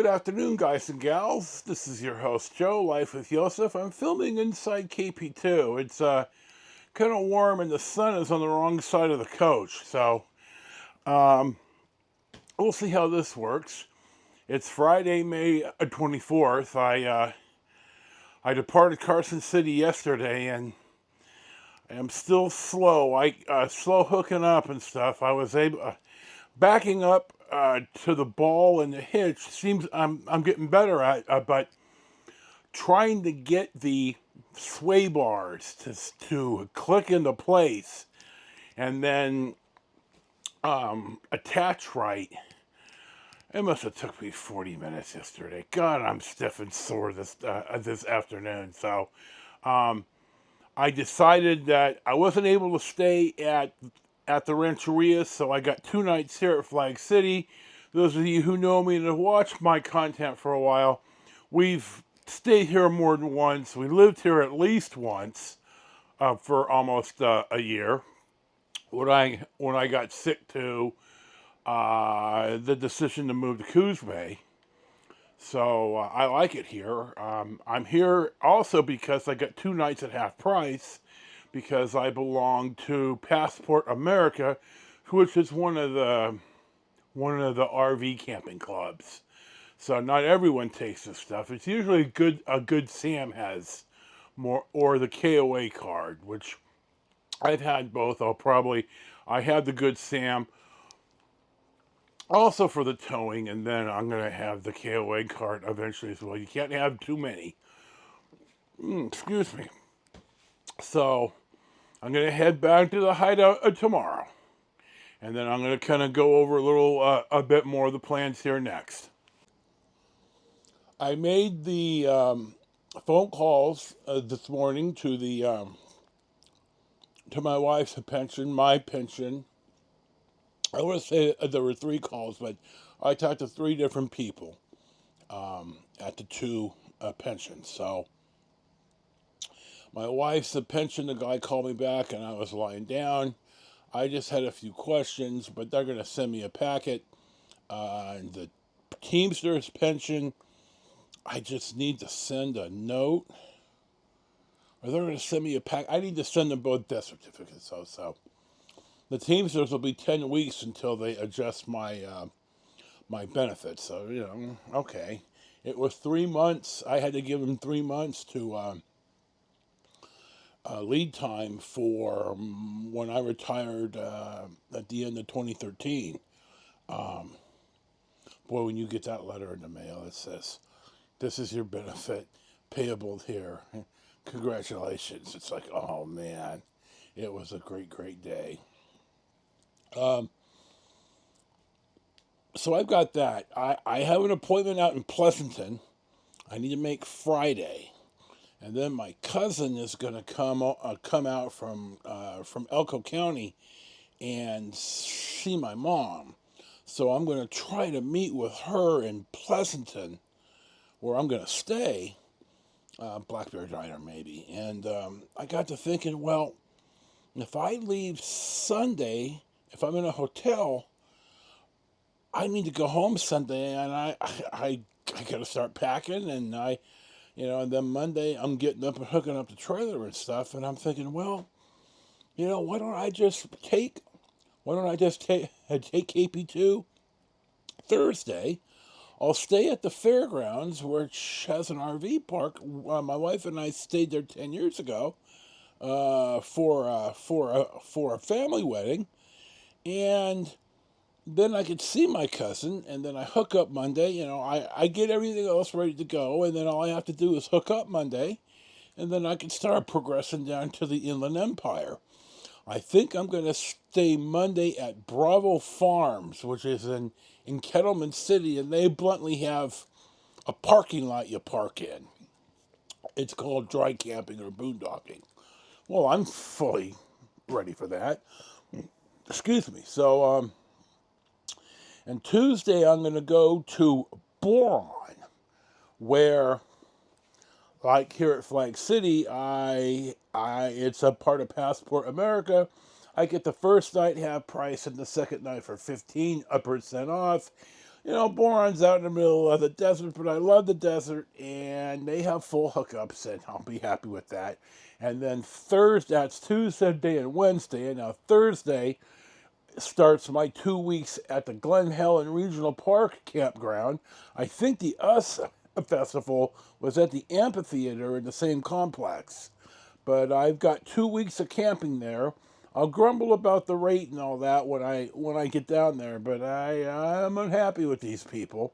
Good afternoon, guys and gals. This is your host, Joe, Life with Yosef. I'm filming inside KP2. It's kind of warm and the sun is on the wrong side of the coach. So um, we'll see how this works. It's Friday, May 24th. I departed Carson City yesterday and I'm still slow. Slow hooking up and stuff. I was able backing up to the ball and the hitch. Seems I'm getting better at, but trying to get the sway bars to click into place and then attach right. It must have took me 40 minutes yesterday. God, I'm stiff and sore this afternoon. So I decided that I wasn't able to stay at the Rancheria, so I got 2 nights here at Flag City. Those of you who know me and have watched my content for a while, we've stayed here more than once. We lived here at least once for almost a year. When I got sick to the decision to move to Coos Bay. So I like it here. I'm here also because I got 2 nights at half price because I belong to Passport America, which is one of the RV camping clubs. So not everyone takes this stuff. It's usually a good Sam has more, or the KOA card, which I've had both. I had the Good Sam also for the towing, and then I'm gonna have the KOA card eventually as well. You can't have too many. Excuse me. So I'm gonna head back to the hideout tomorrow, and then I'm gonna kind of go over a bit more of the plans here next. I made the phone calls this morning to my wife's pension, my pension. I want to say there were 3 calls, but I talked to 3 different people at the 2 pensions. So my wife's pension, the guy called me back and I was lying down. I just had a few questions, but they're going to send me a packet. The Teamsters pension, I just need to send a note. Or they're going to send me a pack. I need to send them both death certificates. So the Teamsters will be 10 weeks until they adjust my benefits. So okay. It was 3 months. I had to give them 3 months to lead time for when I retired at the end of 2013. Boy, when you get that letter in the mail, it says, "This is your benefit payable here. Congratulations." It's like, oh man, it was a great, great day. So I've got that. I have an appointment out in Pleasanton. I need to make Friday. And then my cousin is going to come out from Elko County and see my mom. So I'm going to try to meet with her in Pleasanton, where I'm going to stay, Black Bear Diner maybe. And I got to thinking, well, if I leave Sunday, if I'm in a hotel, I need to go home Sunday, and I got to start packing, and and then Monday I'm getting up and hooking up the trailer and stuff, and I'm thinking, well, why don't I just take KP2 Thursday? I'll stay at the fairgrounds, which has an RV park. My wife and I stayed there 10 years ago for a family wedding, and then I could see my cousin, and then I hook up Monday. I get everything else ready to go, and then all I have to do is hook up Monday, and then I can start progressing down to the Inland Empire. I think I'm going to stay Monday at Bravo Farms, which is in Kettleman City, and they bluntly have a parking lot you park in. It's called dry camping or boondocking. Well, I'm fully ready for that. Excuse me. So, and Tuesday I'm going to go to Boron, where, like here at Flag City, it's a part of Passport America. I get the first night half price and the second night for 15% off. Boron's out in the middle of the desert, but I love the desert, and they have full hookups, and I'll be happy with that. And then Thursday, that's Tuesday and Wednesday, and now Thursday starts my 2 weeks at the Glen Helen Regional Park campground. I think the US festival was at the amphitheater in the same complex, but I've got 2 weeks of camping there. I'll grumble about the rate and all that when I get down there, but I'm unhappy with these people.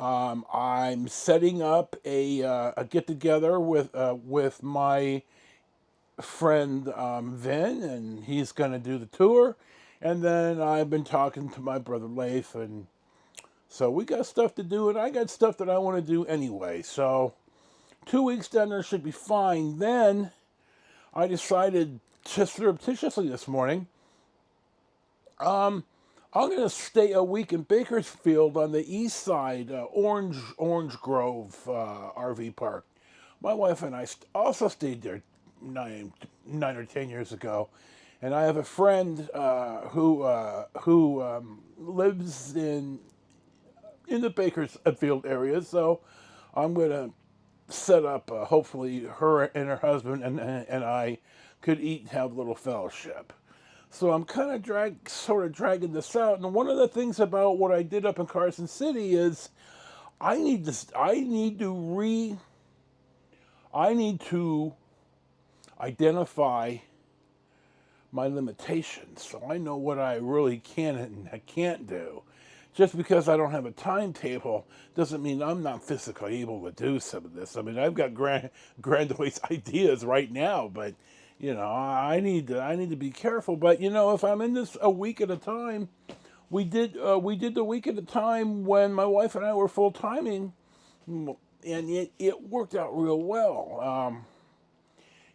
I'm setting up a get together with my friend Vin, and he's going to do the tour. And then I've been talking to my brother Leif, and so we got stuff to do, and I got stuff that I want to do anyway. So 2 weeks down there should be fine. Then I decided just surreptitiously this morning, I'm going to stay a week in Bakersfield on the east side, Orange Grove RV park. My wife and I also stayed there 9 or 10 years ago, and I have a friend who lives in the Bakersfield area, so I'm going to set up. Hopefully, her and her husband and I could eat and have a little fellowship. So I'm kind of dragging this out. And one of the things about what I did up in Carson City is I need this. I need to identify my limitations, so I know what I really can and I can't do. Just because I don't have a timetable doesn't mean I'm not physically able to do some of this. I mean, I've got grandiose ideas right now, but I need to be careful. But if I'm in this a week at a time, we did the week at a time when my wife and I were full timing, and it worked out real well.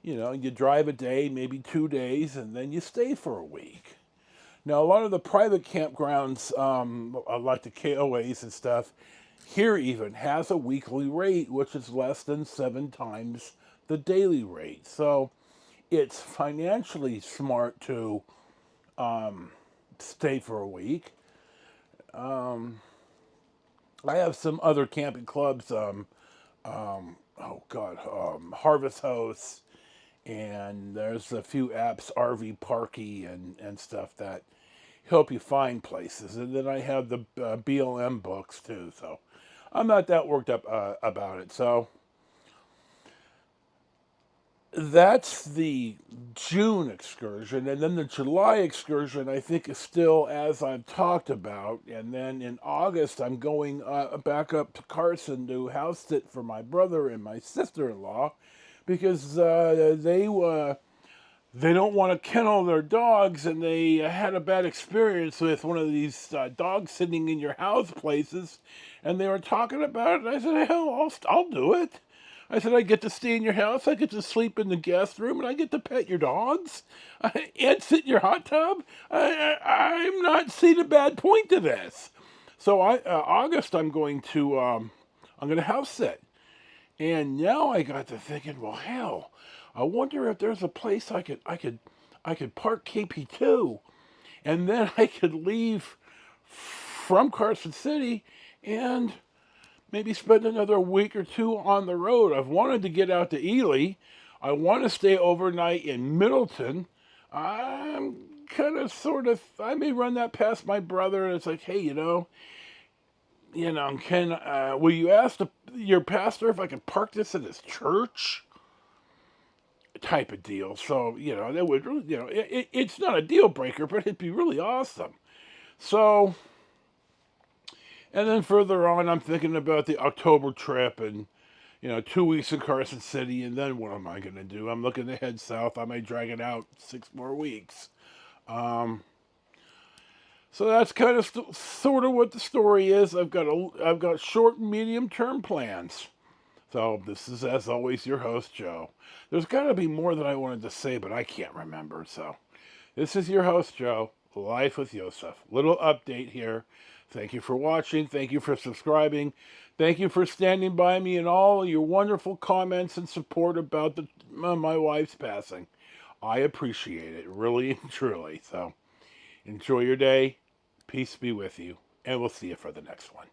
You drive a day, maybe 2 days, and then you stay for a week. Now, a lot of the private campgrounds, like the KOAs and stuff, here even has a weekly rate, which is less than 7 times the daily rate. So it's financially smart to stay for a week. I have some other camping clubs. Harvest Host, and there's a few apps, RV Parky and stuff that help you find places. And then I have the BLM books too. So I'm not that worked up about it. So that's the June excursion, and then the July excursion I think is still as I've talked about. And then in August I'm going back up to Carson to house sit for my brother and my sister-in-law because they don't want to kennel their dogs, and they had a bad experience with one of these dogs sitting in your house places, and they were talking about it. And I said, hell, I'll do it. I said, I get to stay in your house, I get to sleep in the guest room, and I get to pet your dogs and sit in your hot tub. I'm not seeing a bad point to this. So August, I'm going to house sit. And now I got to thinking, well, hell, I wonder if there's a place I could park KP2, and then I could leave from Carson City and maybe spend another week or two on the road. I've wanted to get out to Ely. I want to stay overnight in Middleton. I'm I may run that past my brother, and it's like, hey, will you ask your pastor if I can park this in his church? Type of deal. So, that would really, it's not a deal breaker, but it'd be really awesome. So, and then further on, I'm thinking about the October trip and, 2 weeks in Carson City, and then what am I going to do? I'm looking to head south. I may drag it out 6 more weeks. So that's kind of sort of what the story is. I've got short and medium term plans. So this is, as always, your host, Joe. There's got to be more that I wanted to say, but I can't remember. So this is your host, Joe, Life with Yosef. Little update here. Thank you for watching. Thank you for subscribing. Thank you for standing by me and all your wonderful comments and support about my wife's passing. I appreciate it, really and truly. So enjoy your day. Peace be with you. and we'll see you for the next one.